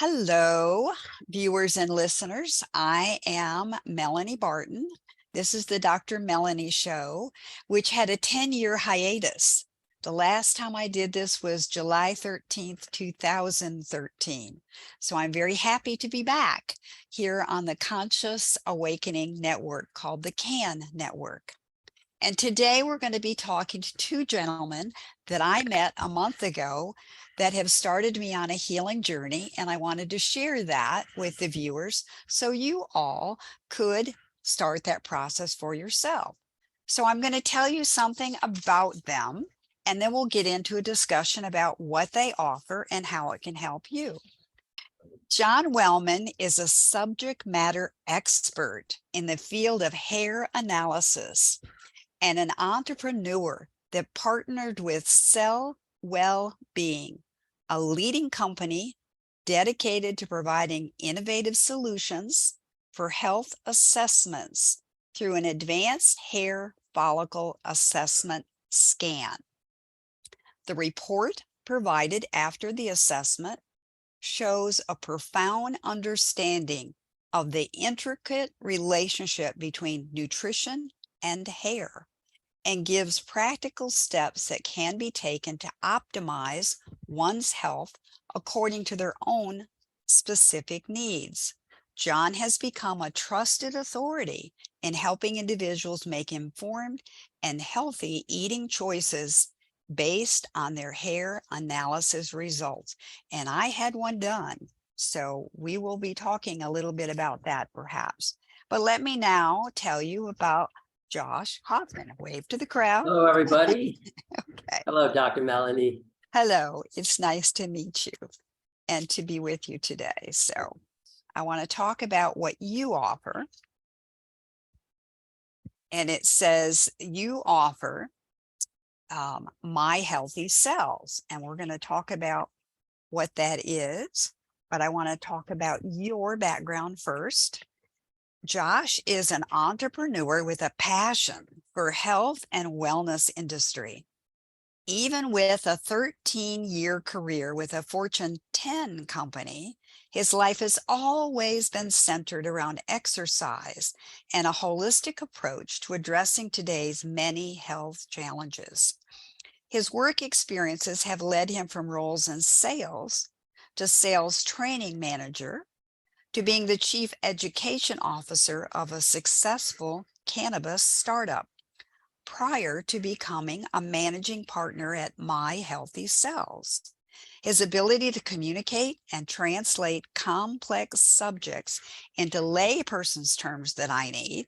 Hello, viewers and listeners. I am Melanie Barton. This is the Dr. Melanie Show, which had a 10-year hiatus. The last time I did this was July 13th, 2013. So I'm very happy to be back here on the Conscious Awakening Network called the CAN Network. And today we're going to be talking to two gentlemen that I met a month ago that have started me on a healing journey. And I wanted to share that with the viewers so you all could start that process for yourself. So I'm going to tell you something about them, and then we'll get into a discussion about what they offer and how it can help you. John Wellman is a subject matter expert in the field of hair analysis and an entrepreneur that partnered with Cell Well-Being, a leading company dedicated to providing innovative solutions for health assessments through an advanced hair follicle assessment scan. The report provided after the assessment shows a profound understanding of the intricate relationship between nutrition and hair, and gives practical steps that can be taken to optimize one's health according to their own specific needs. John has become a trusted authority in helping individuals make informed and healthy eating choices based on their hair analysis results. And I had one done, so we will be talking a little bit about that perhaps. But let me now tell you about Josh Hoffman. Wave to the crowd. Hello, everybody. Okay. Hello, Dr. Melanie. Hello. It's nice to meet you and to be with you today. So I want to talk about what you offer. And it says you offer My Healthy Cells. And we're going to talk about what that is. But I want to talk about your background first. Josh is an entrepreneur with a passion for health and wellness industry. Even with a 13-year career with a Fortune 10 company, his life has always been centered around exercise and a holistic approach to addressing today's many health challenges. His work experiences have led him from roles in sales to sales training manager, to being the chief education officer of a successful cannabis startup, prior to becoming a managing partner at My Healthy Cells. His ability to communicate and translate complex subjects into layperson's terms that I need,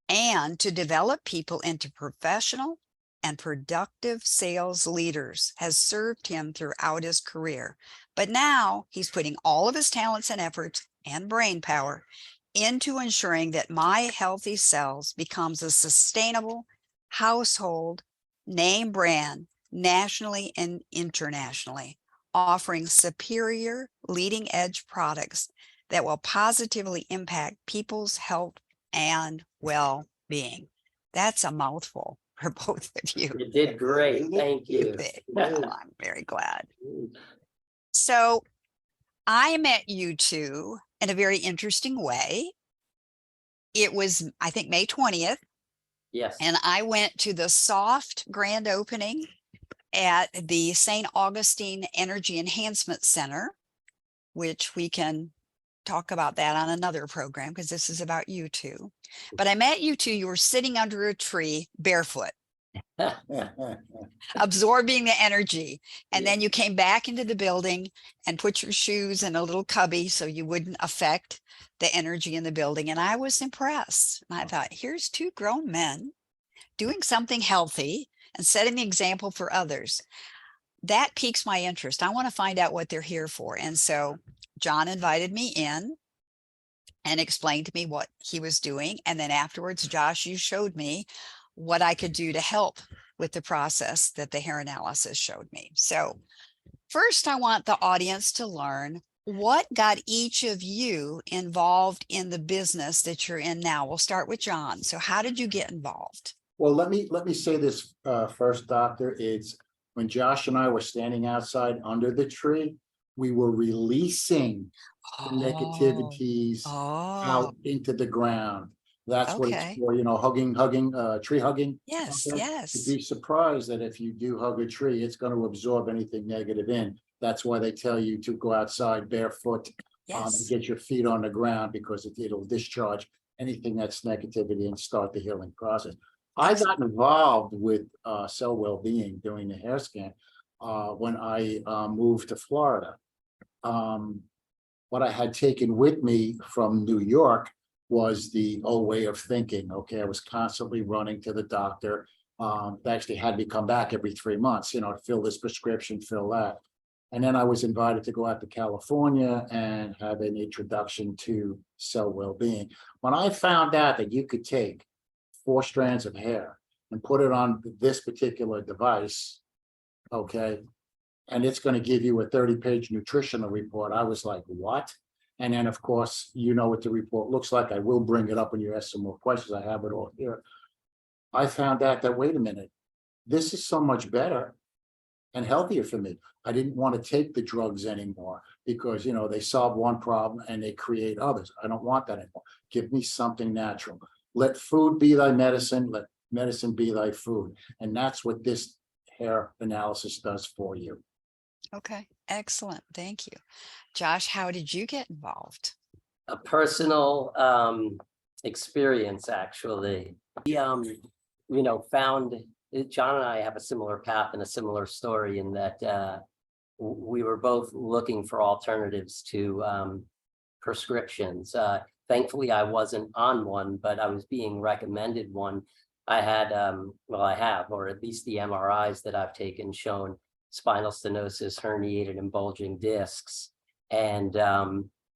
and to develop people into professional and productive sales leaders has served him throughout his career. But now he's putting all of his talents and efforts and brain power into ensuring that My Healthy Cells becomes a sustainable household name brand nationally and internationally, offering superior leading edge products that will positively impact people's health and well-being. That's a mouthful for both of you. You did great. Thank you. Well, I'm very glad. So I met you two in a very interesting way. It was, I think, May 20th. Yes. And I went to the soft grand opening at the St. Augustine Energy Enhancement Center, which we can talk about that on another program because this is about you two. But I met you two. You were sitting under a tree barefoot, absorbing the energy. And then you came back into the building and put your shoes in a little cubby so you wouldn't affect the energy in the building. And I was impressed. And I thought, here's two grown men doing something healthy and setting the example for others. That piques my interest. I want to find out what they're here for. And so John invited me in and explained to me what he was doing. And then afterwards, Josh, you showed me what I could do to help with the process that the hair analysis showed me. So first, I want the audience to learn what got each of you involved in the business that you're in now. We'll start with John. So how did you get involved? Well, let me say this first, Doctor. It's when Josh and I were standing outside under the tree, we were releasing the Oh, negativities oh, out into the ground. That's what it's okay. for, hugging, tree hugging. Yes, Okay? You'd yes, be surprised that if you do hug a tree, it's going to absorb anything negative in. That's why they tell you to go outside barefoot, and yes. get your feet on the ground, because it'll discharge anything that's negativity and start the healing process. I got involved with cell well-being doing the hair scan when I moved to Florida. What I had taken with me from New York was the old way of thinking. Okay, I was constantly running to the doctor. They actually had me come back every 3 months, fill this prescription, fill that. And then I was invited to go out to California and have an introduction to cell well-being. When I found out that you could take 4 strands of hair and put it on this particular device, okay, and it's going to give you a 30-page nutritional report, I was like, what? And then, of course, you know what the report looks like. I will bring it up when you ask some more questions. I have it all here. I found out that, wait a minute, this is so much better and healthier for me. I didn't want to take the drugs anymore because, they solve one problem and they create others. I don't want that anymore. Give me something natural. Let food be thy medicine. Let medicine be thy food. And that's what this hair analysis does for you. Okay, excellent. Thank you. Josh, how did you get involved? A personal experience, actually. We found John and I have a similar path and a similar story in that we were both looking for alternatives to prescriptions. Thankfully, I wasn't on one, but I was being recommended one. I had, I have, or at least the MRIs that I've taken shown spinal stenosis, herniated and bulging discs. And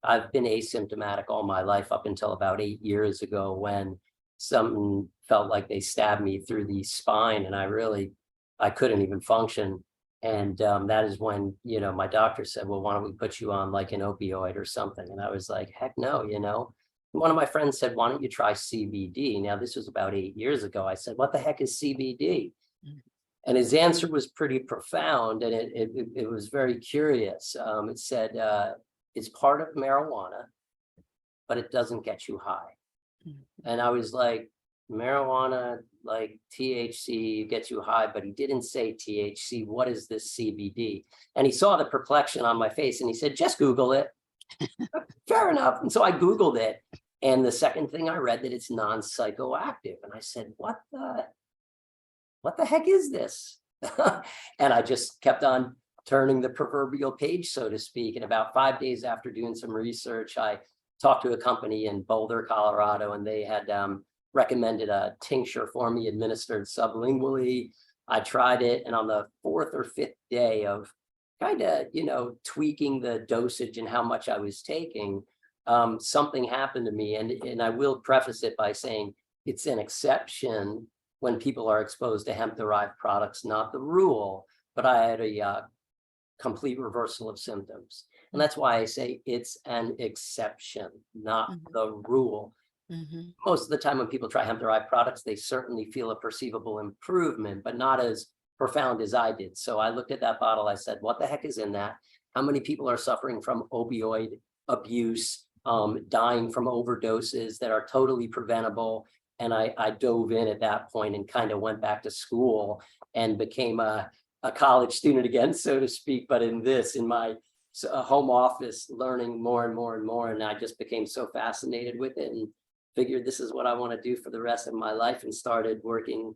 I've been asymptomatic all my life up until about 8 years ago, when something felt like they stabbed me through the spine and I couldn't even function. And that is when, my doctor said, well, why don't we put you on like an opioid or something? And I was like, heck no, One of my friends said, why don't you try CBD? Now, this was about 8 years ago. I said, what the heck is CBD? And his answer was pretty profound, and it was very curious. It said, it's part of marijuana, but it doesn't get you high. And I was like, marijuana, like THC gets you high, but he didn't say THC. What is this CBD? And he saw the perplexion on my face and he said, just Google it. Fair enough. And so I Googled it. And the second thing I read, that it's non-psychoactive. And I said, what the heck is this? And I just kept on turning the proverbial page, so to speak. And about 5 days after doing some research, I talked to a company in Boulder, Colorado, and they had recommended a tincture for me administered sublingually. I tried it, and on the 4th or 5th day of kind of, tweaking the dosage and how much I was taking, something happened to me. And I will preface it by saying it's an exception when people are exposed to hemp-derived products, not the rule. But I had a complete reversal of symptoms. And that's why I say it's an exception, not the rule. Most of the time when people try hemp-derived products, they certainly feel a perceivable improvement, but not as profound as I did. So I looked at that bottle, I said, what the heck is in that? How many people are suffering from opioid abuse, dying from overdoses that are totally preventable? And I dove in at that point and kind of went back to school and became a college student again, so to speak, but in my home office, learning more and more and more. And I just became so fascinated with it and figured this is what I want to do for the rest of my life, and started working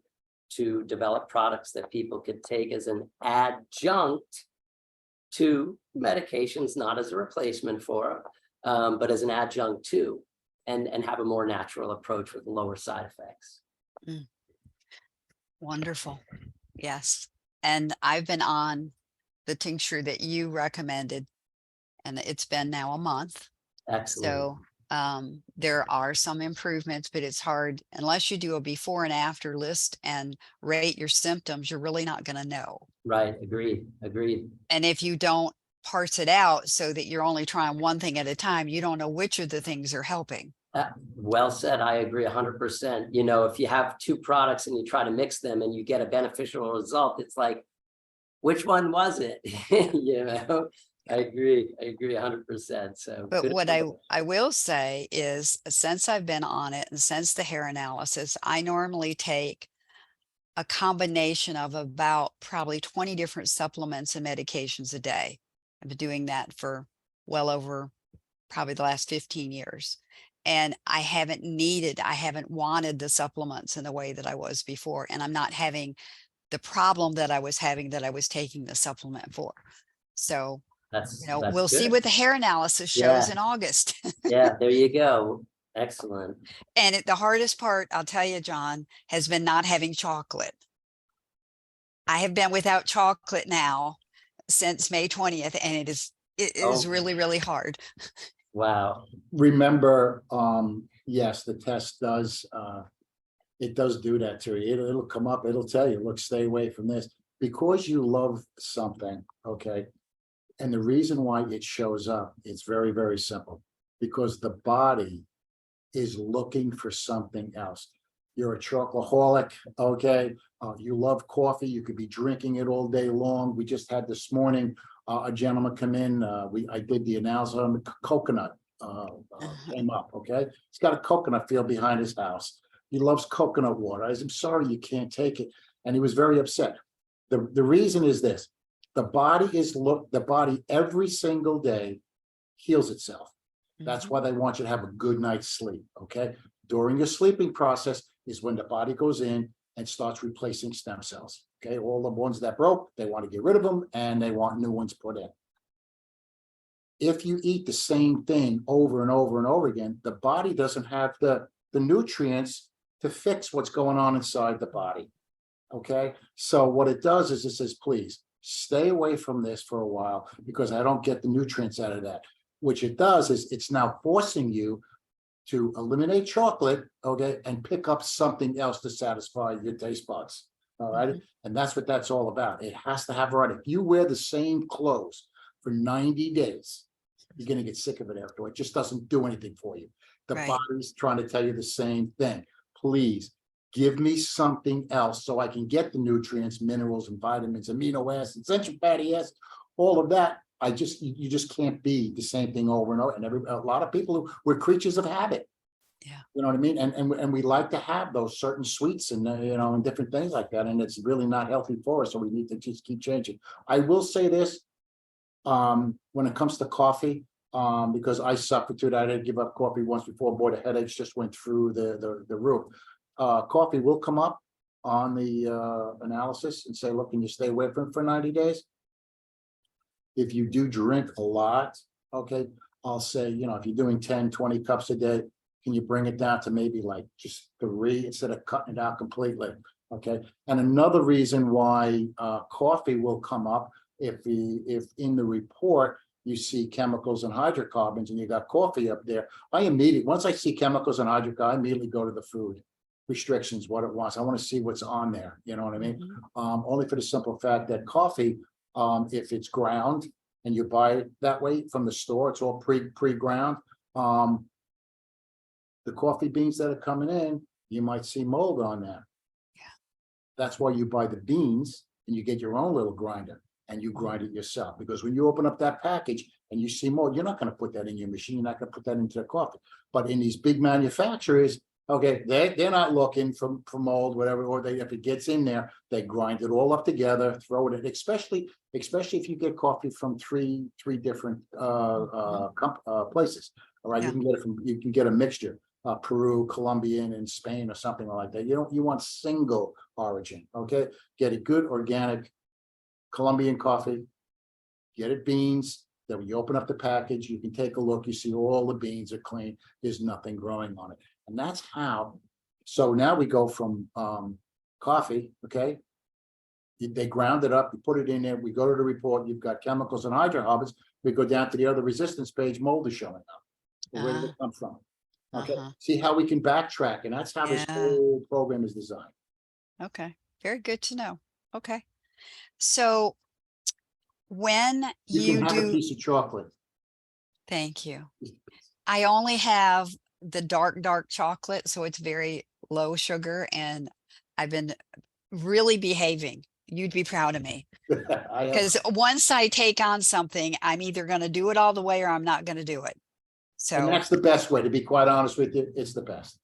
to develop products that people could take as an adjunct to medications, not as a replacement for, but as an adjunct to, and have a more natural approach with lower side effects. Wonderful. Yes. And I've been on the tincture that you recommended, and it's been now a month. Excellent. So there are some improvements, but it's hard unless you do a before and after list and rate your symptoms. You're really not going to know. Right. Agreed. And if you don't parse it out so that you're only trying one thing at a time, you don't know which of the things are helping. Well said. I agree 100%. If you have 2 products and you try to mix them and you get a beneficial result, it's like, which one was it? I agree. I agree 100%. So But good. what I will say is since I've been on it and since the hair analysis, I normally take a combination of about probably 20 different supplements and medications a day. I've been doing that for well over probably the last 15 years. And I haven't wanted the supplements in the way that I was before. And I'm not having the problem that I was having that I was taking the supplement for. So, That's we'll see good. what the hair analysis shows Yeah. in August. Yeah, there you go. Excellent. And the hardest part, I'll tell you, John, has been not having chocolate. I have been without chocolate now since May 20th, and it is Oh, really, really hard. wow. Remember, yes, the test does, it does do that to you. It'll come up, it'll tell you, look, stay away from this. Because you love something, okay? And the reason why it shows up, it's very, very simple. Because the body is looking for something else. You're a chocoholic, okay? You love coffee, you could be drinking it all day long. We just had this morning, a gentleman come in, I did the analysis on the coconut, came up, okay? He's got a coconut field behind his house. He loves coconut water. I said, I'm sorry, you can't take it. And he was very upset. The reason is this, the body every single day heals itself. That's why they want you to have a good night's sleep, okay? During your sleeping process is when the body goes in and starts replacing stem cells, okay? All the ones that broke, they want to get rid of them and they want new ones put in. If you eat the same thing over and over and over again, the body doesn't have the nutrients to fix what's going on inside the body, okay? So what it does is it says, please stay away from this for a while because I don't get the nutrients out of that. Which it does is it's now forcing you to eliminate chocolate, okay, and pick up something else to satisfy your taste buds. All right. And that's what that's all about. It has to have variety. If you wear the same clothes for 90 days, you're going to get sick of it after. It just doesn't do anything for you. The Right. body's trying to tell you the same thing. Please give me something else so I can get the nutrients, minerals, and vitamins, amino acids, essential fatty acids, all of that. You just can't be the same thing over and over. And a lot of people we're creatures of habit. Yeah. You know what I mean? And we like to have those certain sweets and and different things like that. And it's really not healthy for us. So we need to just keep changing. I will say this, when it comes to coffee, because I substitute, I did give up coffee once before, boy, the headaches just went through the roof. Coffee will come up on the analysis and say, look, can you stay away from it for 90 days? If you do drink a lot, okay, I'll say, if you're doing 10, 20 cups a day, can you bring it down to maybe like just 3 instead of cutting it out completely? Okay. And another reason why coffee will come up if in the report you see chemicals and hydrocarbons and you got coffee up there, once I see chemicals and hydrocarbons, I immediately go to the food restrictions, what it wants. I want to see what's on there. You know what I mean? Only for the simple fact that coffee, if it's ground and you buy it that way from the store, it's all pre-ground. The coffee beans that are coming in, you might see mold on them. Yeah. That's why you buy the beans and you get your own little grinder and you grind it yourself. Because when you open up that package and you see mold, you're not going to put that in your machine. You're not going to put that into the coffee. But in these big manufacturers, okay, they're not looking for mold, whatever, or if it gets in there, they grind it all up together, throw it in, especially if you get coffee from three different places. All right, Yeah. you can get a mixture, Peru, Colombian, and Spain, or something like that. You want single origin, okay? Get a good organic Colombian coffee, get it beans. Then when you open up the package, you can take a look, you see all the beans are clean, there's nothing growing on it. And that's how, so now we go from coffee, okay? They ground it up, you put it in there, we go to the report, you've got chemicals and hydrocarbons, we go down to the other resistance page, mold is showing up. Well, where did it come from? Okay, see how we can backtrack, and that's how this whole program is designed. Okay, very good to know. Okay. So when You can have a do, piece of chocolate. thank you. I only have the dark chocolate, so it's very low sugar, and I've been really behaving You'd be proud of me. I have, Because once I take on something, I'm either going to do it all the way or I'm not going to do it. and So that's the best way, to be quite honest with you. It's the best.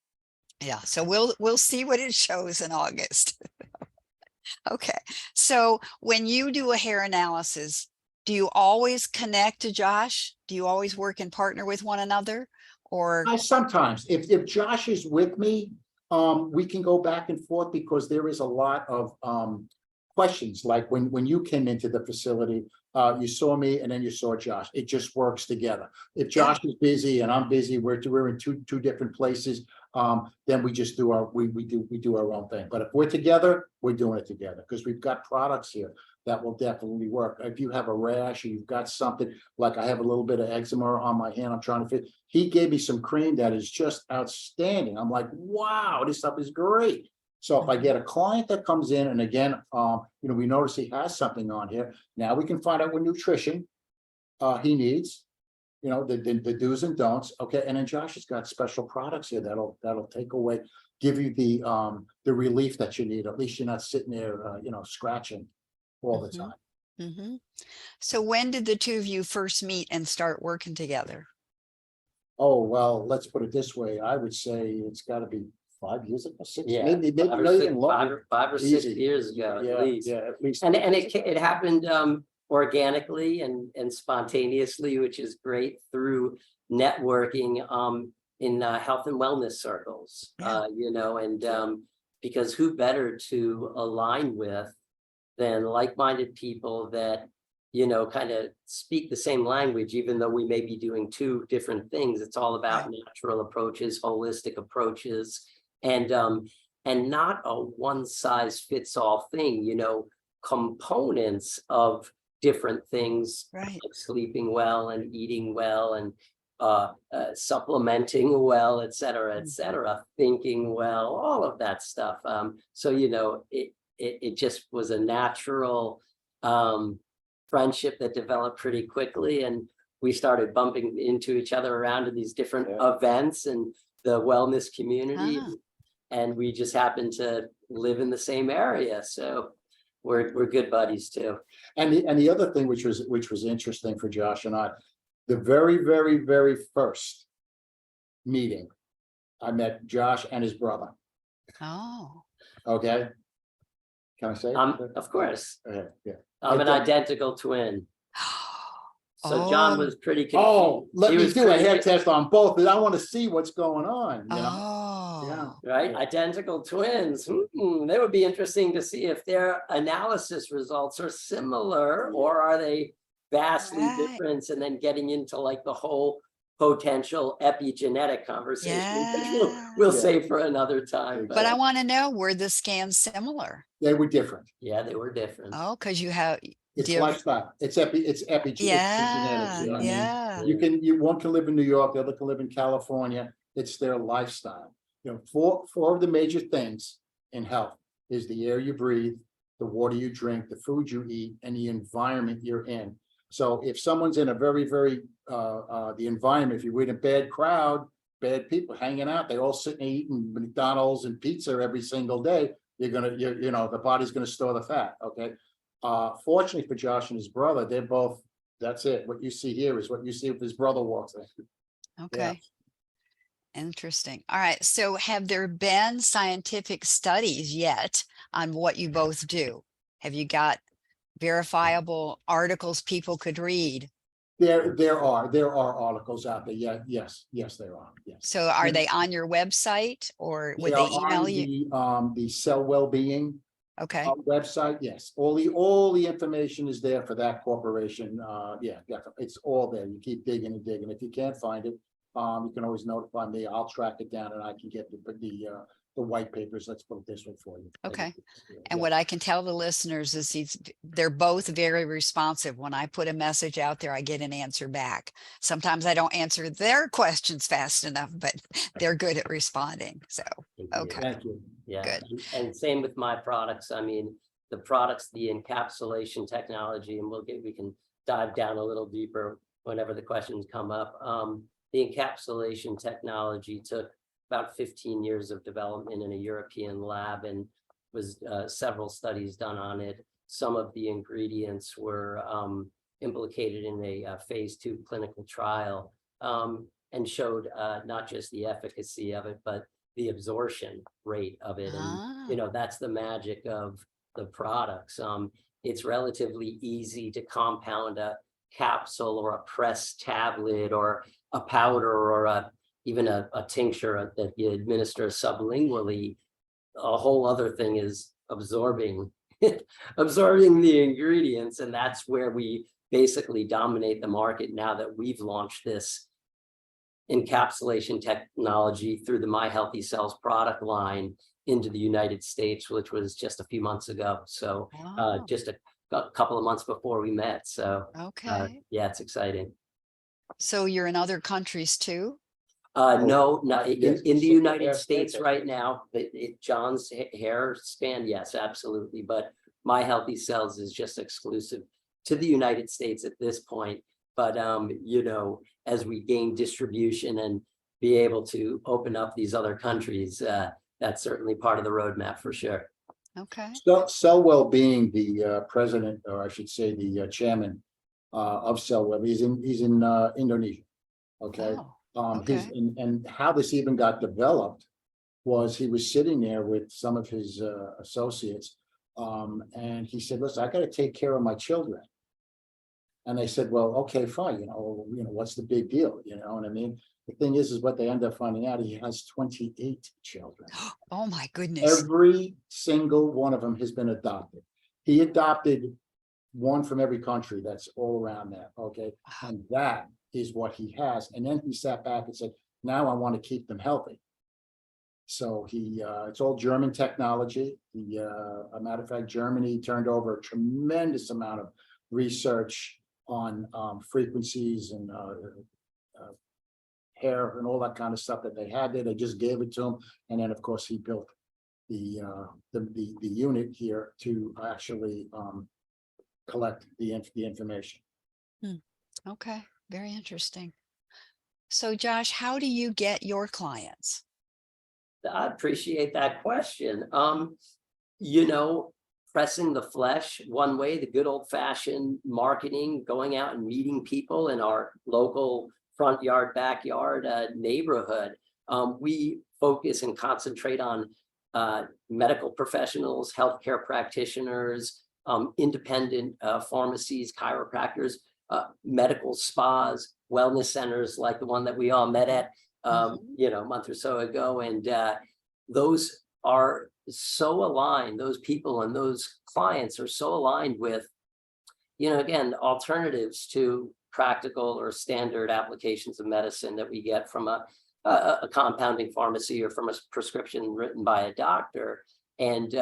yeah, so we'll see what it shows in August. Okay. So when you do a hair analysis, do you always connect to Josh? Do you always work and partner with one another? Or Sometimes, if Josh is with me, we can go back and forth because there is a lot of questions. Like when you came into the facility, you saw me and then you saw Josh. It just works together. If Josh is busy and I'm busy, we're in two different places. Then we just do we do our own thing. But if we're together, we're doing it together because we've got products here that will definitely work. If you have a rash or you've got something, like I have a little bit of eczema on my hand, I'm trying to fit. He gave me some cream that is just outstanding. I'm like, wow, this stuff is great. So if I get a client that comes in, and again, we notice he has something on here, now we can find out what nutrition he needs, the do's and don'ts. Okay, and then Josh has got special products here that'll take away, give you the relief that you need. At least you're not sitting there, scratching all the time. Mhm. So when did the two of you first meet and start working together? Oh, well, let's put it this way. I would say it's got to be 5 years ago, six, Yeah, maybe five or not six- even longer. five or 6 Easy. years ago Yeah, at least. yeah, at least. And it happened organically and spontaneously, which is great, through networking in health and wellness circles. Yeah. Because who better to align with than like-minded people that kind of speak the same language, even though we may be doing two different things. It's all about natural approaches, holistic approaches, and not a one-size-fits-all thing. Components of different things, Right. like sleeping well and eating well and supplementing well, et cetera, thinking well, all of that stuff. So it just was a natural friendship that developed pretty quickly, and we started bumping into each other around in these different events and the wellness community. And we just happened to live in the same area, so we're good buddies too. And the other thing which was interesting for Josh and I, the very, very, very first meeting, I met Josh and his brother. Oh. Okay. Can I say it? Of course, Yeah. I'm an identical twin. So John was pretty confused. Oh, let He me was do a pretty- hair test on both, because I want to see what's going on, Oh. Yeah. Right, identical twins. That would be interesting to see if their analysis results are similar, or are they vastly Right. different, and then getting into like the whole potential epigenetic conversation, which we'll Yeah. save for another time. But I want to know, were the scans similar? They were different. Yeah, they were different. Oh, because you have It's diff- lifestyle. It's epigenetics. Yeah, You know what I mean? yeah. One can live in New York, the other can live in California. It's their lifestyle. Four of the major things in health is the air you breathe, the water you drink, the food you eat, and the environment you're in. So if someone's in a very, very the environment, if you're with a bad crowd, bad people hanging out, they all sitting eating McDonald's and pizza every single day, the body's gonna store the fat. Okay. Fortunately for Josh and his brother, they're both, that's it. What you see here is what you see if his brother walks in. Okay. Interesting. All right. So have there been scientific studies yet on what you both do? Have you got verifiable articles people could read? There are articles out there. Yeah, yes, there are. Yes. So are they on your website, or would They they are email on you? the Cell Wellbeing Okay. website. Yes, all the information is there for that corporation. Yeah, it's all there. You keep digging and digging. If you can't find it, you can always notify me. I'll track it down and I can get the white papers. Let's put it this way for you. Okay. And what I can tell the listeners is they're both very responsive. When I put a message out there, I get an answer back. Sometimes I don't answer their questions fast enough, but they're good at responding. So, okay. Thank you. Yeah, Good. and same with my products. I mean, the products, the encapsulation technology, and we can dive down a little deeper whenever the questions come up. The encapsulation technology took about 15 years of development in a European lab, and was several studies done on it. some of the ingredients were implicated in a phase 2 clinical trial, and showed not just the efficacy of it, but the absorption rate of it. And, Ah, that's the magic of the products. It's relatively easy to compound a capsule or a pressed tablet or a powder or even a tincture that you administer sublingually. A whole other thing is absorbing absorbing the ingredients, and that's where we basically dominate the market now that we've launched this encapsulation technology through the My Healthy Cells product line into the United States, which was just a few months ago. So wow. just a couple of months before we met. So Okay. yeah, it's exciting. So you're in other countries too? No, not Yes, in the so United hair States span right now. John's hair span, yes, absolutely. But My Healthy Cells is just exclusive to the United States at this point. But as we gain distribution and be able to open up these other countries, that's certainly part of the roadmap for sure. Okay. So Cellwell being the president, or I should say the chairman of Cellwell, he's in Indonesia. Okay. Oh, His okay. and how this even got developed was he was sitting there with some of his associates, and he said, "Listen, I got to take care of my children." And they said, "Well, okay, fine. What's the big deal? You know what I mean?" The thing is what they end up finding out, he has 28 children. Oh my goodness. Every single one of them has been adopted. He adopted one from every country that's all around there. Okay. Wow. And that is what he has. And then he sat back and said, now I want to keep them healthy. So it's all German technology. A matter of fact, Germany turned over a tremendous amount of research on frequencies and hair and all that kind of stuff that they had there. They just gave it to him. And then, of course, he built the unit here to actually collect the information. Okay. Very interesting. So Josh, how do you get your clients? I appreciate that question. Pressing the flesh one way, the good old fashioned marketing, going out and meeting people in our local front yard, backyard neighborhood. We focus and concentrate on medical professionals, healthcare practitioners, independent pharmacies, chiropractors, medical spas, wellness centers like the one that we all met at a month or so ago. And those are so aligned, those people and those clients are so aligned with, again, alternatives to practical or standard applications of medicine that we get from a compounding pharmacy or from a prescription written by a doctor. And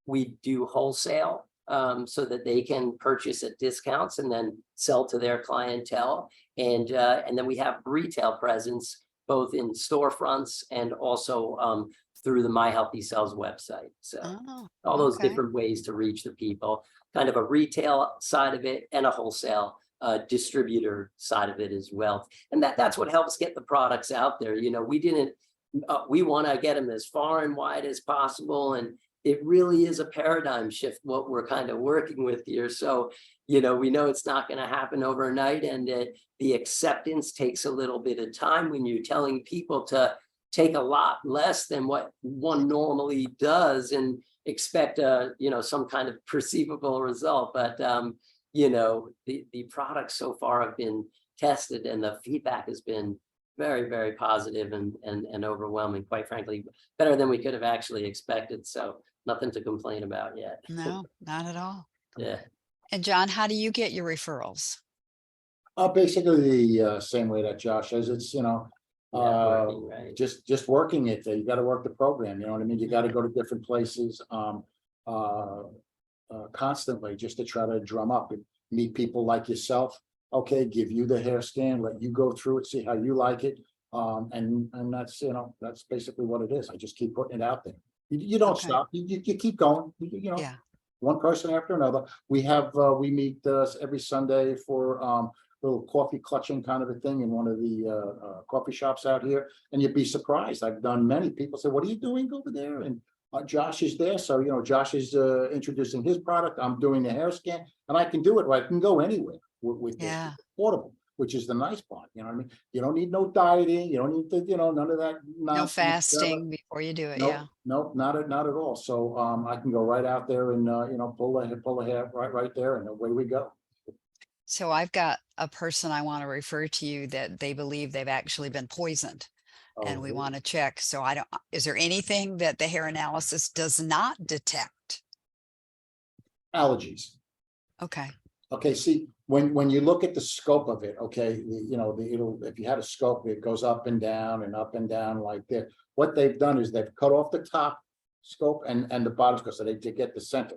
we do wholesale so that they can purchase at discounts and then sell to their clientele. And then we have retail presence both in storefronts and also through the My Healthy Cells website. So all those different ways to reach the people, kind of a retail side of it and a wholesale distributor side of it as well. And that's what helps get the products out there. We want to get them as far and wide as possible. And it really is a paradigm shift, what we're kind of working with here. So, we know it's not going to happen overnight, and the acceptance takes a little bit of time when you're telling people to take a lot less than what one normally does and expect some kind of perceivable result. But the products so far have been tested and the feedback has been very, very positive and overwhelming, quite frankly, better than we could have actually expected. So nothing to complain about yet. No, not at all. Yeah. And John, how do you get your referrals? Basically the same way that Josh says. It's Networking, right? just working it. You got to work the program. You know what I mean? You got to go to different places constantly just to try to drum up and meet people like yourself. Okay, give you the hair scan, let you go through it, see how you like it. And that's that's basically what it is. I just keep putting it out there. You don't stop. You keep going. Yeah. One person after another. We meet every Sunday for a little coffee clutching kind of a thing in one of the coffee shops out here, and you'd be surprised. I've done many people say, "What are you doing over there?" And Josh is there, so Josh is introducing his product. I'm doing the hair scan, and I can do it. Right, I can go anywhere with this. Yeah. It's portable, which is the nice part. You know what I mean? You don't need no dieting. You don't need to, none of that No nonsense, fasting before you do it. Nope, Yeah. nope, not at all. So I can go right out there and pull the hair right there, and away we go. So I've got a person I want to refer to you that they believe they've actually been poisoned, and we Oh, want to check. So I don't, is there anything that the hair analysis does not detect? allergies. Okay. Okay, see, when you look at the scope of it, okay, it'll, if you had a scope, it goes up and down like that. What they've done is they've cut off the top scope and the bottom scope, so they to get the center.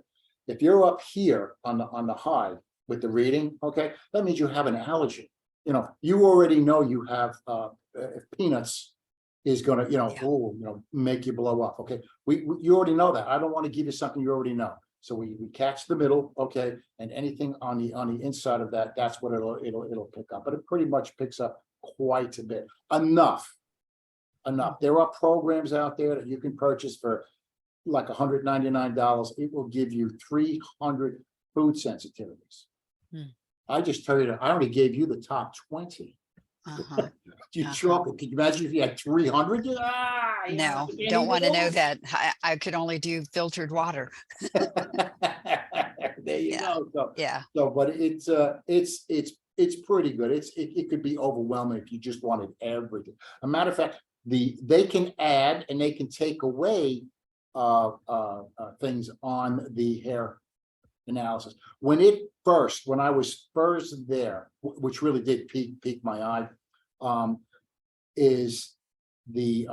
If you're up here on the high with the reading, okay, that means you have an allergy. You already know you have if peanuts is gonna, make you blow up. Okay, you already know that. I don't want to give you something you already know. So we catch the middle, okay, and anything on the inside of that, that's what it'll pick up. But it pretty much picks up quite a bit. Enough. There are programs out there that you can purchase for like $199. It will give you 300 food sensitivities. I just tell you that I only gave you the top 20. Could you imagine if you had 300? No, don't want to know that. I could only do filtered water. There you go. So, Yeah. but it's pretty good. It could be overwhelming if you just wanted everything. A matter of fact, they can add and they can take away things on the hair analysis. When I was first there, which really did pique my eye, is the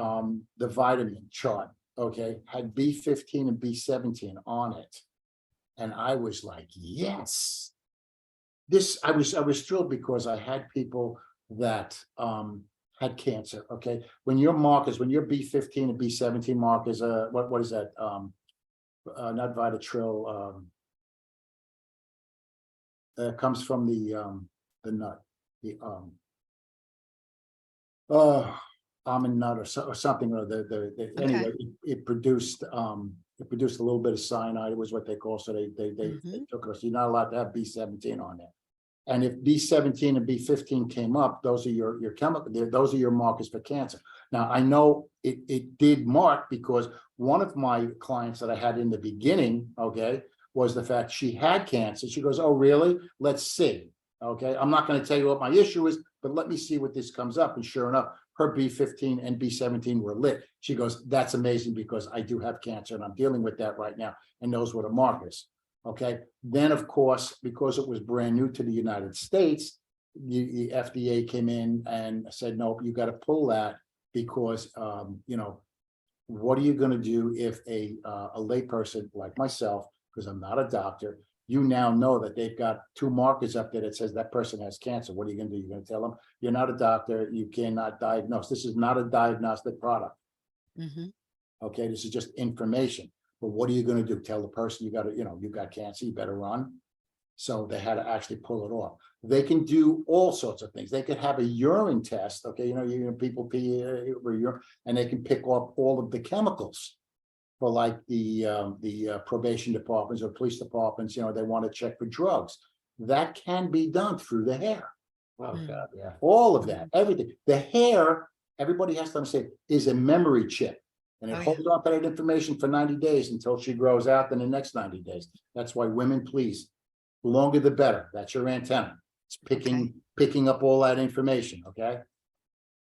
vitamin chart, okay, had B15 and B17 on it. And I was like, yes. I was thrilled because I had people that had cancer. Okay. When your B15 and B17 markers, what is that? Not Vitatril, comes from the nut, the almond nut or something, or anyway, it produced a little bit of cyanide, was what they call. So they took us. You're not allowed to have B17 on there. And if B17 and B15 came up, those are your chemical, those are your markers for cancer. Now I know it did mark because one of my clients that I had in the beginning, okay, was the fact she had cancer. She goes, "Oh, really? Let's see." Okay, I'm not going to tell you what my issue is, but let me see what this comes up. And sure enough, her B15 and B17 were lit. She goes, "That's amazing because I do have cancer and I'm dealing with that right now." And those were the markers. Okay. Then, of course, because it was brand new to the United States, the FDA came in and said, "Nope, you got to pull that because, what are you going to do if a layperson like myself, because I'm not a doctor, you now know that they've got two markers up there that says that person has cancer. What are you going to do? You're going to tell them you're not a doctor. You cannot diagnose. This is not a diagnostic product. Okay. This is just information. But what are you going to do? Tell the person you got to, you got cancer, you better run. So they had to actually pull it off. They can do all sorts of things. They could have a urine test. Okay. People pee over urine, and they can pick up all of the chemicals for like the probation departments or police departments. They want to check for drugs. That can be done through the hair. Oh God, yeah. All of that, everything. The hair, everybody has to understand, is a memory chip. And it holds on to that information for 90 days until she grows out in the next 90 days. That's why women, please, the longer the better. That's your antenna. It's picking up all that information. Okay.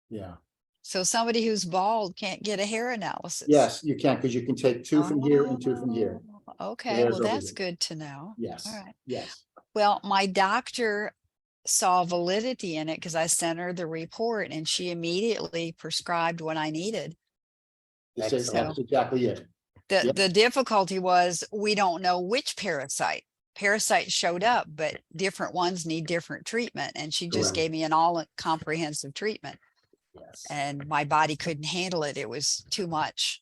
Yeah. So somebody who's bald can't get a hair analysis. Yes, you can, because you can take two from here and two from here. Okay. Well, that's good to know. Yes. All right. Yes. Well, my doctor saw validity in it because I sent her the report and she immediately prescribed what I needed. That's exactly it. The difficulty was we don't know which parasite showed up, but different ones need different treatment. And she just gave me an all comprehensive treatment. Yes. And my body couldn't handle it. It was too much.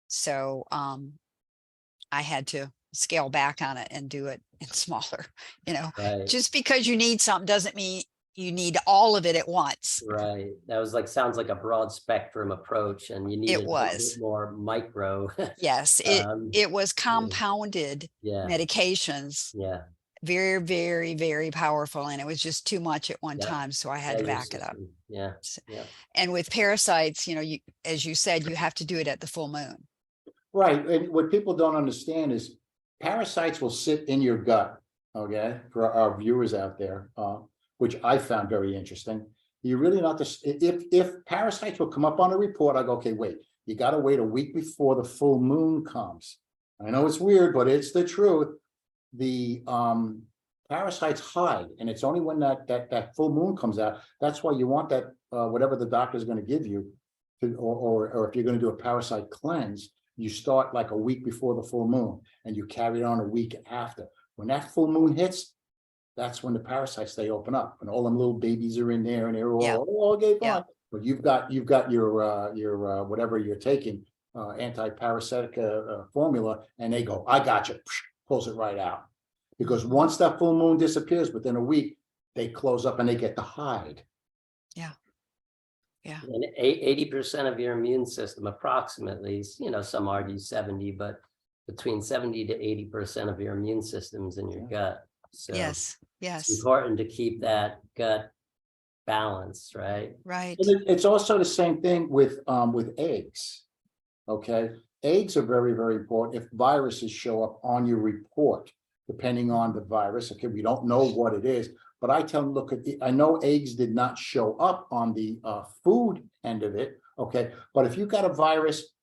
So I had to scale back on it and do it in smaller, Right. Just because you need something doesn't mean you need all of it at once. Right. That was like, sounds like a broad spectrum approach, and you needed It a little bit was. more micro. Yes, it was compounded Yeah, medications, yeah, very, very, very powerful, and it was just too much at one yeah. time, so I had Yeah, to your back it up. system. Yeah, S- yeah. And with parasites, you know, you, as you said, you have to do it at the full moon. Right, and what people don't understand is parasites will sit in your gut, okay, for our viewers out there, which I found very interesting. You really not to, if parasites will come up on a report, I go, okay, wait, you gotta wait a week before the full moon comes. I know it's weird, but it's the truth. The parasites hide, and it's only when that full moon comes out, that's why you want that, whatever the doctor's gonna give you, to, or if you're gonna do a parasite cleanse, you start like a week before the full moon and you carry it on a week after. When that full moon hits, that's when the parasites, they open up and all them little babies are in there and they're Yeah. all okay, Yeah. fine. But you've got your whatever you're taking, anti-parasitic formula, and they go, I got you, pulls it right out. Because once that full moon disappears within a week, they close up and they get to hide. Yeah. Yeah. And 80% of your immune system, approximately, you know, some argue 70, but between 70 to 80% of your immune system's in your gut. So Yes. it's Yes. important to keep that gut balanced, right? Right. It's also the same thing with eggs. Okay, eggs are very, very important. If viruses show up on your report, depending on the virus, okay, we don't know what it is, but I tell them, look, I know eggs did not show up on the food end of it, okay, but if you got a virus,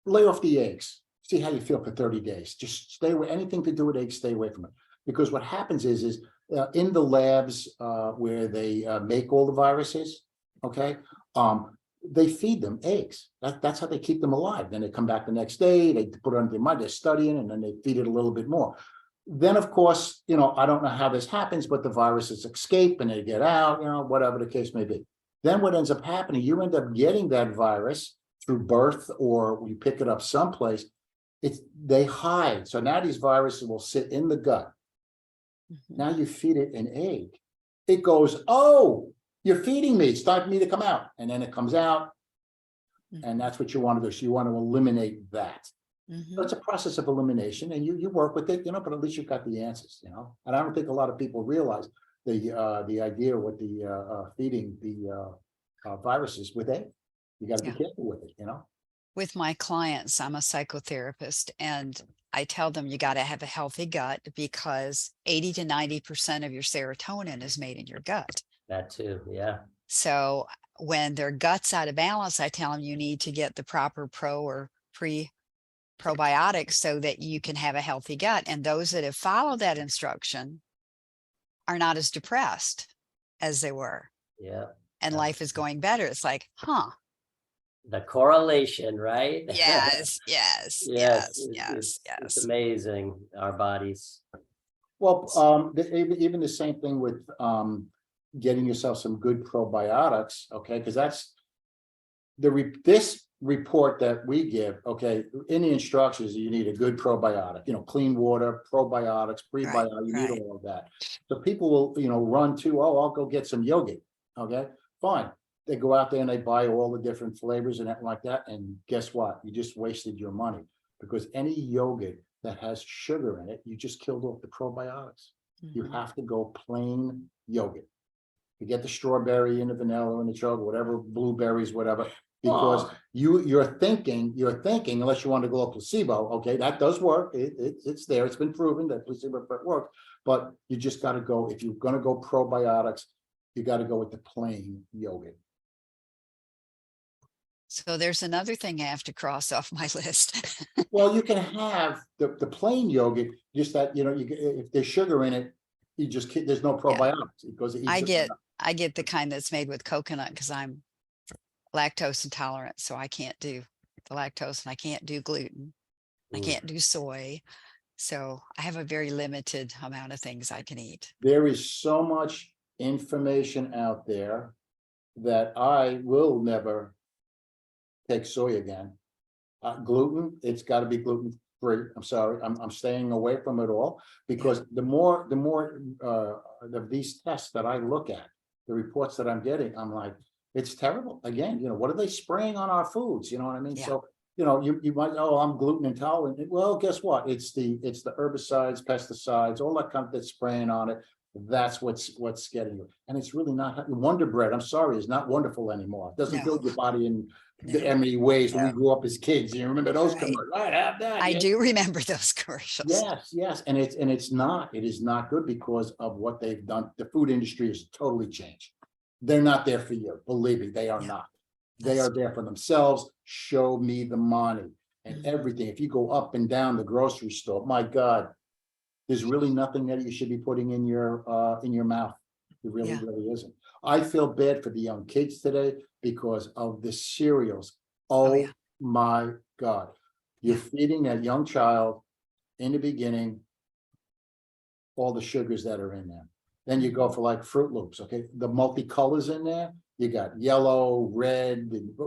lay off the eggs, see how you feel for 30 days. Just stay away, anything to do with eggs, stay away from it. Because what happens is in the labs where they make all the viruses, okay, they feed them eggs. That's how they keep them alive. Then they come back the next day, they put it under their mind, they're studying, and then they feed it a little bit more. Then, of course, you know, I don't know how this happens, but the viruses escape and they get out, you know, whatever the case may be. Then what ends up happening, you end up getting that virus through birth, or you pick it up someplace, they hide. So now these viruses will sit in the gut. Mhm. Now you feed it an egg. It goes, oh, you're feeding me. It's time for me to come out. And then it comes out. And that's what you want to do. So you want to eliminate that. Mhm. So it's a process of elimination, and you work with it, you know, but at least you've got the answers, you know. And I don't think a lot of people realize the idea with the feeding the viruses with egg. You got to Yeah. be careful with it, you know. With my clients, I'm a psychotherapist, and I tell them you got to have a healthy gut because 80 to 90% of your serotonin is made in your gut. That too, yeah. So when their gut's out of balance, I tell them you need to get the proper pro or pre probiotics so that you can have a healthy gut. And those that have followed that instruction are not as depressed as they were. Yeah. And life is going better. It's like, huh. The correlation, right? Yes, yes, Yes, yes, yes, it's yes. amazing, our bodies. Well, even the same thing with getting yourself some good probiotics, okay? Because that's this report that we give, okay, in the instructions, you need a good probiotic, you know, clean water, probiotics, prebiotics, you need right. all of that. So people will, you know, run to, oh, I'll go get some yogurt, okay, fine. They go out there and they buy all the different flavors and everything like that, and guess what? You just wasted your money, because any yogurt that has sugar in it, you just killed off the probiotics. You Mhm. have to go plain yogurt. You get the strawberry and the vanilla and the chocolate, whatever, blueberries, whatever, because Oh. you're thinking, unless you want to go a placebo, okay, that does work. It's there. It's been proven that placebo works, but you just got to go, if you're going to go probiotics, you got to go with the plain yogurt. So there's another thing I have to cross off my list. Well, you can have the plain yogurt, just that, you know, if there's sugar in it, you just there's no probiotics because it eats it. I get the kind that's made with coconut because I'm lactose intolerant, so I can't do the lactose and I can't do gluten. I can't do soy. So I have a very limited amount of things I can eat. There is so much information out there that I will never take soy again. Gluten, it's got to be gluten free. I'm sorry, I'm staying away from it all, because the more of these tests that I look at, the reports that I'm getting, I'm like, it's terrible. Again, what are they spraying on our foods? You know what I mean? Yeah. So, you might, oh, I'm gluten intolerant. Well, guess what? It's the herbicides, pesticides, all that kind of that's spraying on it. That's what's getting you. And it's really not Wonder Bread. I'm sorry, is not wonderful anymore. It doesn't No. build your body in No. many ways when we No. grew up as kids. You remember those Right. commercials? Right, have that. I Yeah. do remember those commercials. Yes. And it is not good because of what they've done. The food industry has totally changed. They're not there for you. Believe me, they are Yeah. not. They That's are there for themselves. Show me the money and Mhm. everything. If you go up and down the grocery store, my God, there's really nothing that you should be putting in your mouth. It really, Yeah. really isn't. I feel bad for the young kids today because of the cereals. Oh, Oh yeah. my God. You're Yeah. feeding that young child in the beginning all the sugars that are in there. Then you go for like Fruit Loops, okay? The multicolors in there, you got yellow, red, and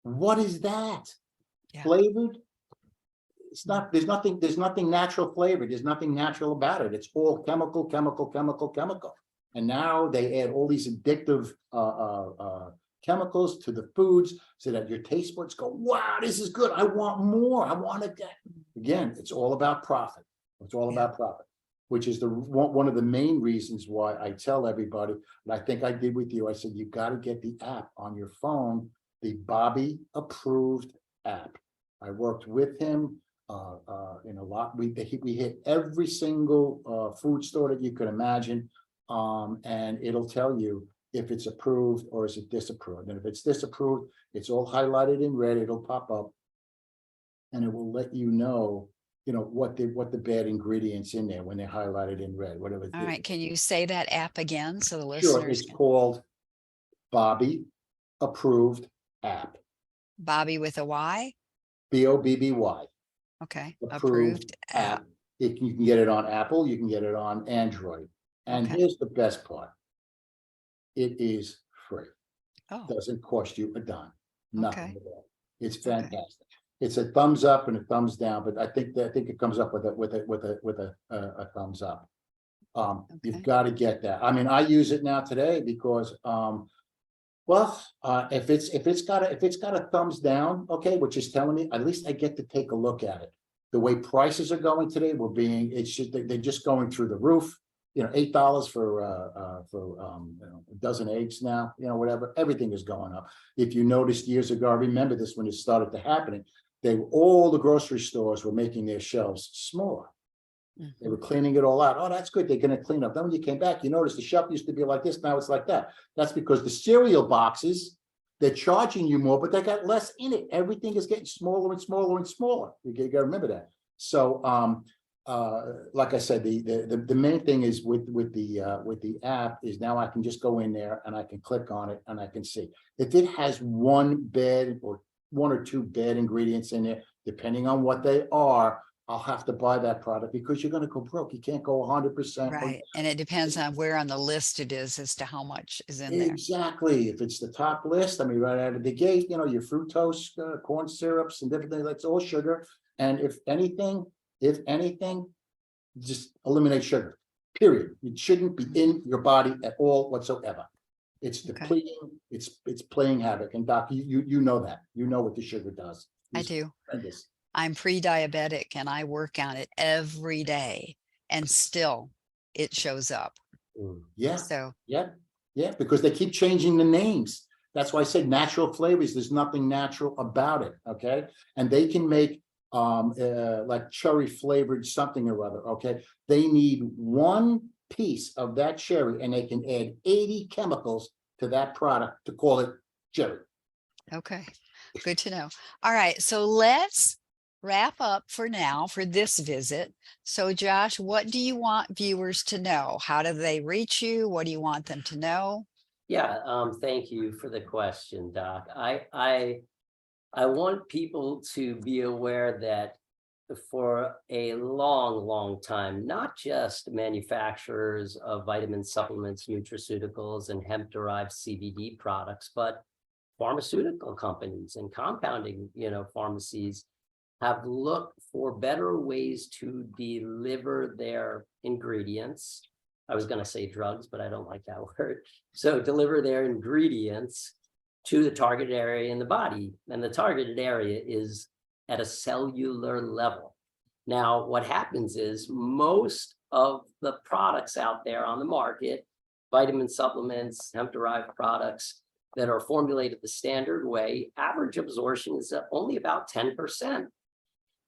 what is that? Yeah. Flavored? It's not, there's nothing natural flavored. There's nothing natural about it. It's all chemical. And now they add all these addictive chemicals to the foods so that your taste buds go, wow, this is good. I want more. I want to get. Again, it's all about profit. It's all about profit, which is one of the main reasons why I tell everybody, and I think I did with you, I said, you got to get the app on your phone, the Bobby approved app. I worked with him in a lot. We hit every single food store that you could imagine. And it'll tell you if it's approved or is it disapproved. And if it's disapproved, it's all highlighted in red. It'll pop up and it will let you know, what the bad ingredients in there when they're highlighted in red, whatever. All right. Can you say that app again so the Sure, listeners it's can? called Bobby Approved App. Bobby with a Y? BOBBY. Okay. Approved app. You can get it on Apple, you can get it on Android. And Okay. here's the best part. It is free. Oh, Doesn't cost you a dime. Nothing okay. at all. It's Okay. fantastic. It's a thumbs up and a thumbs down, but I think it comes up with a thumbs up. You've Okay. got to get that. I mean, I use it now today because if it's got a thumbs down, okay, which is telling me at least I get to take a look at it. The way prices are going today, they're just going through the roof. $8 for a dozen eggs now. Whatever. Everything is going up. If you noticed years ago, I remember this when it started to happening. All the grocery stores were making their shelves smaller. They were cleaning it all out. Oh, that's good. They're going to clean up. Then when you came back, you noticed the shelf used to be like this. Now it's like that. That's because the cereal boxes, they're charging you more, but they got less in it. Everything is getting smaller and smaller and smaller. You got to remember that. So, like I said, the main thing is with the app is now I can just go in there and I can click on it and I can see if it has one or two bad ingredients in it, depending on what they are. I'll have to buy that product because you're going to go broke. You can't go 100%. Right. And it depends on where on the list it is as to how much is in there. Exactly. If it's the top list, I mean, right out of the gate, your fructose, corn syrups and different things, that's all sugar. And if anything, just eliminate sugar, period. It shouldn't be in your body at all whatsoever. It's depleting, it's playing havoc. And Doc, you know that. You know what the sugar does. I do. Horrendous. I'm pre-diabetic and I work on it every day and still it shows up. Yeah. So Yeah, because they keep changing the names. That's why I said natural flavors. There's nothing natural about it. Okay. And they can make like cherry flavored something or other. Okay. They need one piece of that cherry and they can add 80 chemicals to that product to call it cherry. okay, good to know. All right, so let's wrap up for now for this visit. So Josh, what do you want viewers to know? How do they reach you? What do you want them to know? Yeah, thank you for the question, Doc. I want people to be aware that for a long time, not just manufacturers of vitamin supplements, nutraceuticals, and hemp-derived CBD products, but pharmaceutical companies and compounding, pharmacies have looked for better ways to deliver their ingredients I was going to say drugs, but I don't like that word. So deliver their ingredients to the targeted area in the body. And the targeted area is at a cellular level. Now, what happens is most of the products out there on the market, vitamin supplements, hemp-derived products that are formulated the standard way, average absorption is only about 10%.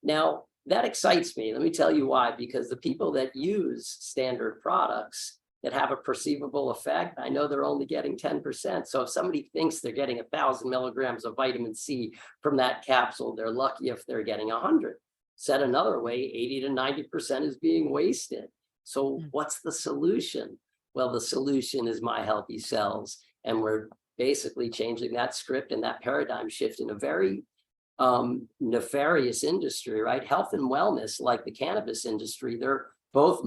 Now, that excites me. Let me tell you why, because the people that use standard products that have a perceivable effect, I know they're only getting 10%. So if somebody thinks they're getting 1,000 milligrams of vitamin C from that capsule, they're lucky if they're getting 100. Said another way, 80 to 90% is being wasted. So what's the solution? Well, the solution is My Healthy Cells. And we're basically changing that script and that paradigm shift in a very nefarious industry, right? Health and wellness, like the cannabis industry, they're both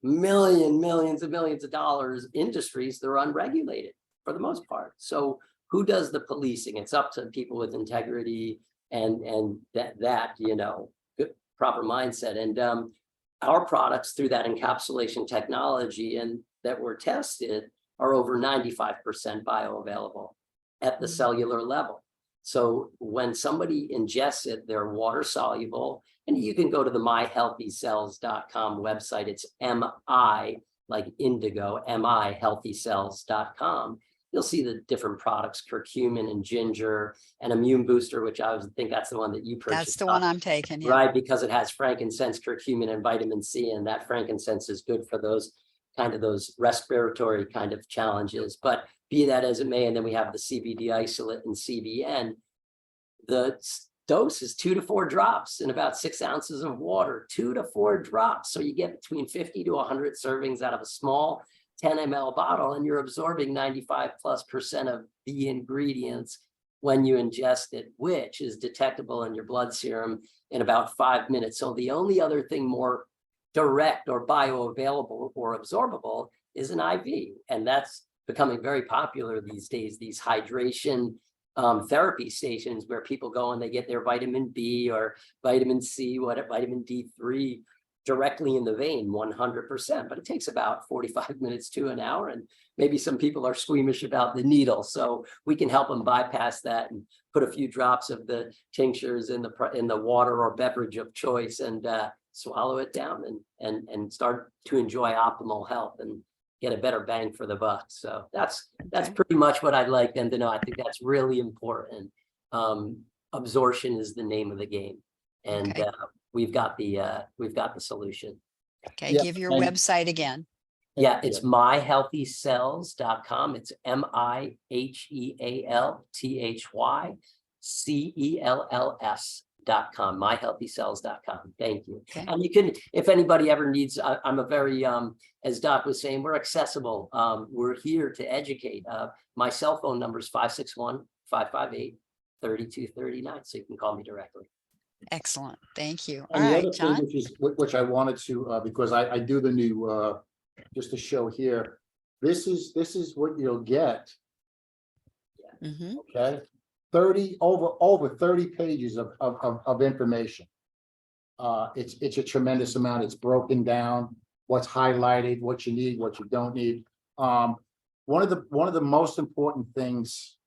millions of dollars industries. They're unregulated for the most part. So who does the policing? It's up to people with integrity and that you know, good, proper mindset. And our products through that encapsulation technology and that were tested are over 95% bioavailable at the cellular level. So when somebody ingests it, they're water soluble, and you can go to the myhealthycells.com website. It's MI, like indigo, myhealthycells.com. You'll see the different products, curcumin and ginger, and immune booster, which I think that's the one that you purchased. That's the one I'm taking. Yeah. Right, because it has frankincense, curcumin, and vitamin C, and that frankincense is good for those respiratory kind of challenges. But be that as it may, and then we have the CBD isolate and CBN. The dose is 2 to 4 drops in about 6 ounces of water, 2 to 4 drops. So you get between 50 to 100 servings out of a small 10 ml bottle, and you're absorbing 95+% of the ingredients when you ingest it, which is detectable in your blood serum in about 5 minutes. So the only other thing more direct or bioavailable or absorbable is an IV. And that's becoming very popular these days, these hydration therapy stations where people go and they get their vitamin B or vitamin C, vitamin D3 directly in the vein, 100%. But it takes about 45 minutes to an hour. And maybe some people are squeamish about the needle. So we can help them bypass that and put a few drops of the tinctures in the water or beverage of choice and swallow it down and start to enjoy optimal health and get a better bang for the buck. So that's pretty much what I'd like them to know. I think that's really important. Absorption is the name of the game, and we've got the solution. Okay, Yeah, give your and- website again. Yeah, it's myhealthycells.com. It's MyHealthyCells.com, myhealthycells.com. Thank you. Okay. And you can, if anybody ever needs, I'm a very, as Doc was saying, we're accessible. We're here to educate. My cell phone number is 561-558-3239. So you can call me directly. Excellent. Thank you. All And the right, other thing, John. which I wanted to, because I do the new, just to show here, this is what you'll get, Mhm. okay? over 30 pages of information. It's a tremendous amount. It's broken down, what's highlighted, what you need, what you don't need. One of the most important things,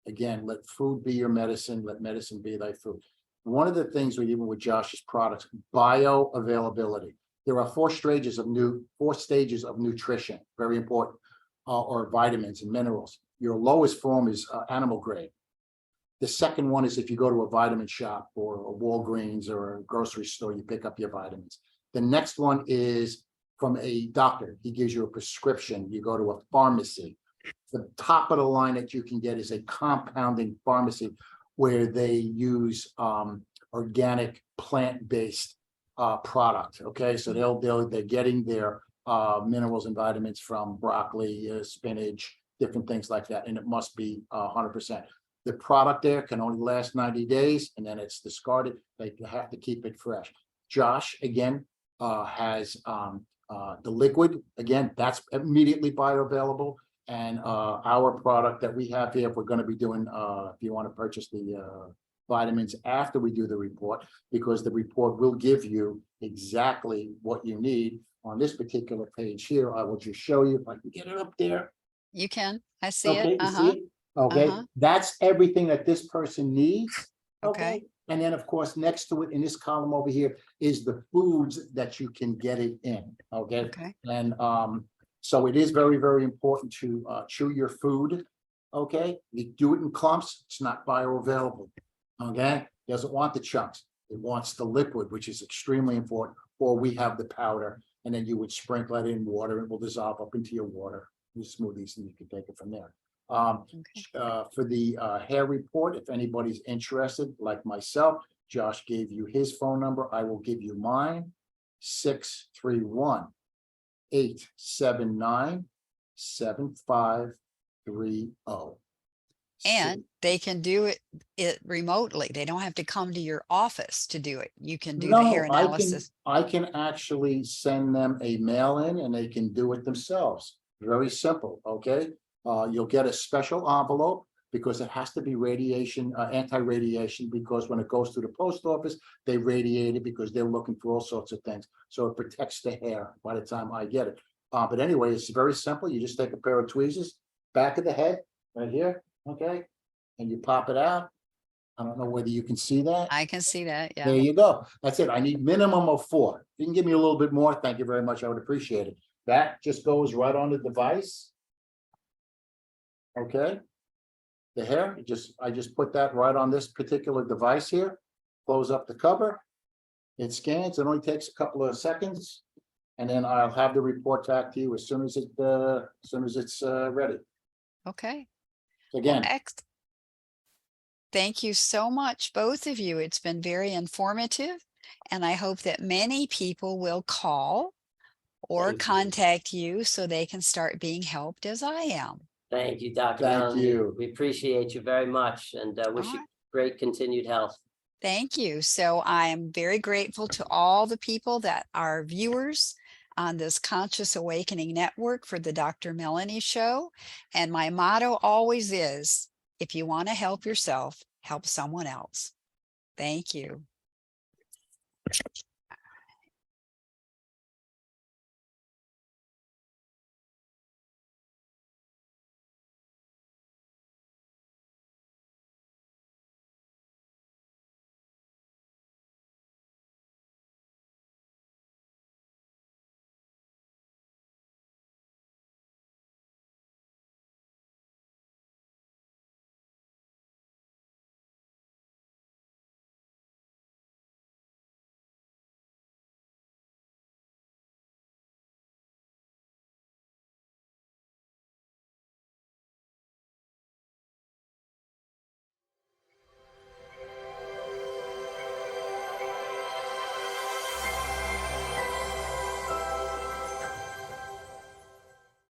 again, let food be your medicine, let medicine be thy food. One of the things even with Josh's products, bioavailability. There are 4 stages of nutrition, very important, or vitamins and minerals. Your lowest form is animal grade. The second one is if you go to a vitamin shop or a Walgreens or a grocery store, you pick up your vitamins. The next one is from a doctor. He gives you a prescription. You go to a pharmacy. The top of the line that you can get is a compounding pharmacy where they use organic plant-based product. Okay, so they're getting their minerals and vitamins from broccoli, spinach, different things like that, and it must be 100%. The product there can only last 90 days, and then it's discarded. They have to keep it fresh. Josh again has the liquid. Again, that's immediately bioavailable. And our product that we have here, if we're going to be doing, if you want to purchase the vitamins after we do the report, because the report will give you exactly what you need. On this particular page here, I will just show you if I can get it up there. You can. I see Okay, it. you see it? Okay, Uh-huh. that's everything that this person needs. Okay. Okay, and then of course, next to it in this column over here is the foods that you can get it in. Okay, Okay. and so it is very, very important to chew your food. Okay, you do it in clumps, it's not bioavailable. Okay, doesn't want the chunks, it wants the liquid, which is extremely important, or we have the powder, and then you would sprinkle it in water, it will dissolve up into your water, your smoothies, and you can take it from there. For the hair report, if anybody's interested, like myself, Josh gave you his phone number, I will give you mine, 631-879-7530. And they can do it remotely. They don't have to come to your office to do it. You can do the hair No, analysis. I can actually send them a mail in and they can do it themselves. Very simple, okay? You'll get a special envelope because it has to be radiation, anti-radiation, because when it goes to the post office, they radiate it because they're looking for all sorts of things. So it protects the hair by the time I get it. But anyway, it's very simple. You just take a pair of tweezers, back of the head, right here, okay? And you pop it out. I don't know whether you can see that. I can see that. There Yeah. you go. That's it. I need minimum of 4. You can give me a little bit more. Thank you very much. I would appreciate it. That just goes right on the device. Okay. The hair, I just put that right on this particular device here. Close up the cover. It scans. It only takes a couple of seconds. And then I'll have the report back to you as soon as it's ready. Okay. Again, Thank you so much, both of you. It's been very informative, and I hope that many people will call or Thank you. contact you so they can start being helped as I am. Thank you, Dr. Thank Melanie. you. We appreciate you very much and wish All you right. great continued health. Thank you. So I am very grateful to all the people that are viewers on this Conscious Awakening Network for the Dr. Melanie Show. And my motto always is, if you want to help yourself, help someone else. Thank you.